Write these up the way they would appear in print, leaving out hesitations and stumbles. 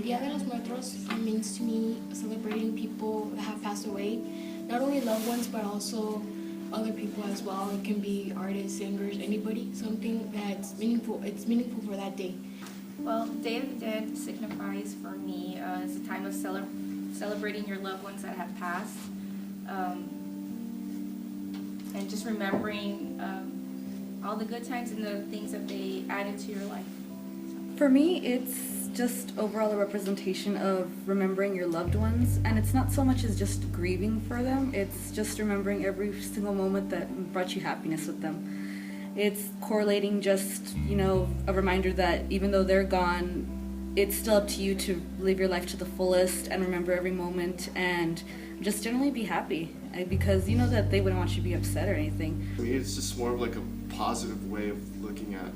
Dia de los Muertos means to me celebrating people that have passed away, not only loved ones but also other people as well. It can be artists, singers, anybody. Something that's meaningful. It's meaningful for that day. Well, Day of the Dead signifies for me as a time of celebrating your loved ones that have passed, and just remembering all the good times and the things that they added to your life. For me, it's just overall a representation of remembering your loved ones, and it's not so much as just grieving for them, it's just remembering every single moment that brought you happiness with them. It's correlating just, a reminder that even though they're gone, it's still up to you to live your life to the fullest and remember every moment and just generally be happy, because you know that they wouldn't want you to be upset or anything. For me, it's just more of like a positive way of looking at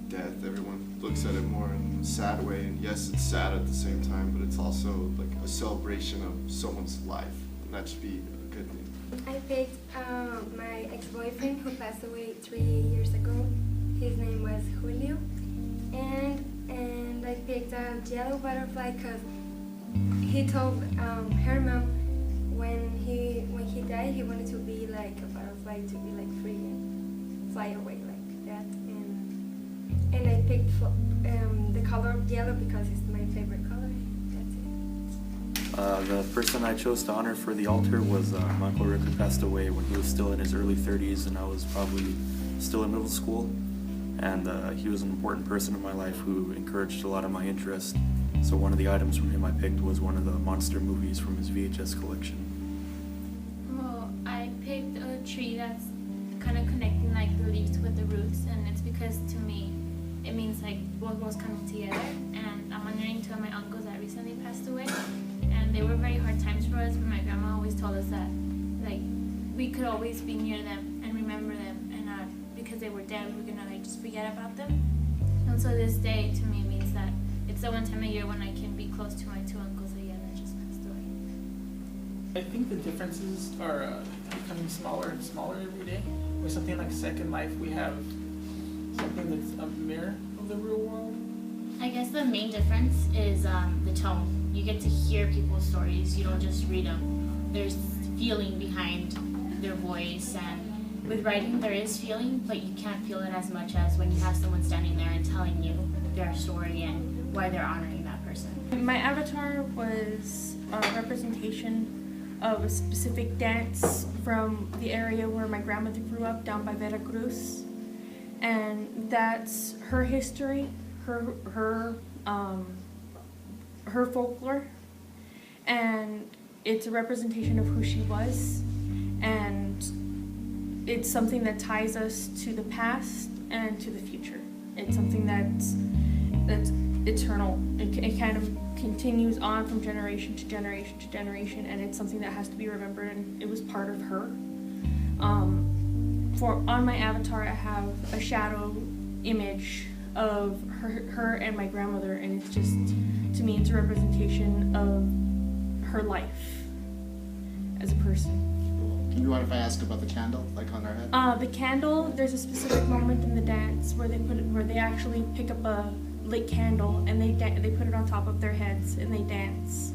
death. Everyone looks at it more in a sad way, and yes, it's sad at the same time, but it's also like a celebration of someone's life, and that should be a good thing. I picked my ex-boyfriend who passed away 3 years ago. His name was Julio, and I picked a yellow butterfly because he told her mom when he died he wanted to be like a butterfly, to be like free and fly away like that. And I picked the color of yellow because it's my favorite color. That's it. The person I chose to honor for the altar was my Uncle Rick, who passed away when he was still in his early 30s, and I was probably still in middle school. And he was an important person in my life who encouraged a lot of my interest. So one of the items from him I picked was one of the monster movies from his VHS collection. Well, I picked a tree that's kind of connecting the leaves with the roots, and it's because to me it means both worlds coming together. And I'm honoring two of my uncles that recently passed away, and they were very hard times for us, but my grandma always told us that we could always be near them and remember them, and not because they were dead we were gonna just forget about them. And so this day to me means that it's the one time a year when I can be close to my two uncles again that just passed away. I think the differences are becoming smaller and smaller every day. With something like Second Life, we have something that's a mirror of the real world. I guess the main difference is the tone. You get to hear people's stories, you don't just read them. There's feeling behind their voice, and with writing there is feeling, but you can't feel it as much as when you have someone standing there and telling you their story and why they're honoring that person. My avatar was a representation of a specific dance from the area where my grandmother grew up, down by Veracruz. And that's her history, her folklore, and it's a representation of who she was, and it's something that ties us to the past and to the future. It's something that's eternal. It kind of continues on from generation to generation to generation, and it's something that has to be remembered, and it was part of her. On my avatar, I have a shadow image of her and my grandmother, and it's just, to me, it's a representation of her life as a person. Do you mind if I ask about the candle, on her head? The candle, there's a specific moment in the dance where they actually pick up a lit candle and they put it on top of their heads and they dance.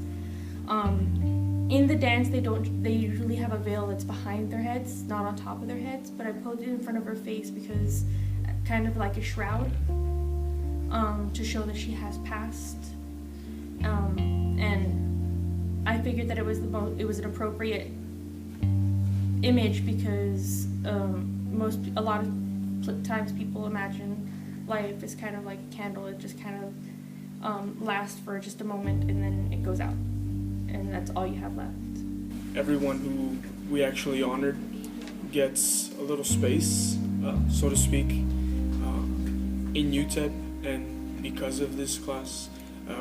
In the dance, they usually have a veil that's behind their heads, not on top of their heads, but I put it in front of her face because kind of like a shroud, to show that she has passed. And I figured that it was an appropriate image because a lot of times people imagine life is kind of like a candle. It just kind of lasts for just a moment and then it goes out, and that's all you have left. Everyone who we actually honored gets a little space, so to speak, in UTEP, and because of this class,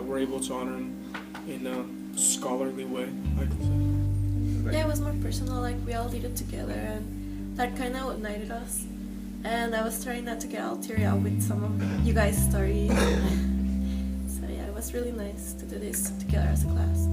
we're able to honor them in a scholarly way, I can say. Yeah, it was more personal, we all did it together, and that kind of united us. And I was trying not to get all teary out with some of you guys' stories. So yeah, it was really nice to do this together as a class.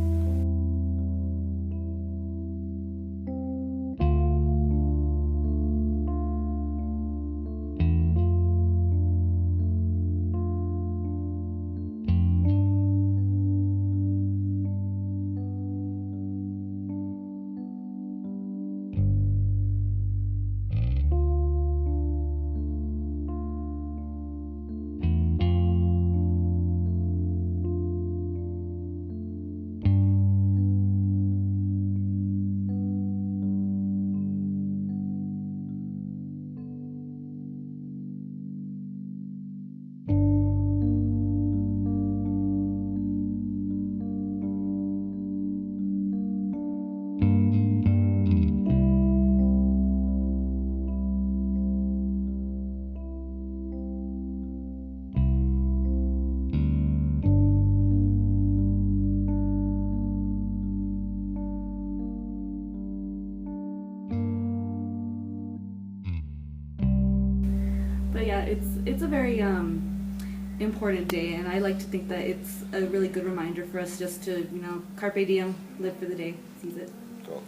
it's a very important day, and I like to think that it's a really good reminder for us just to carpe diem, live for the day, seize it. Cool.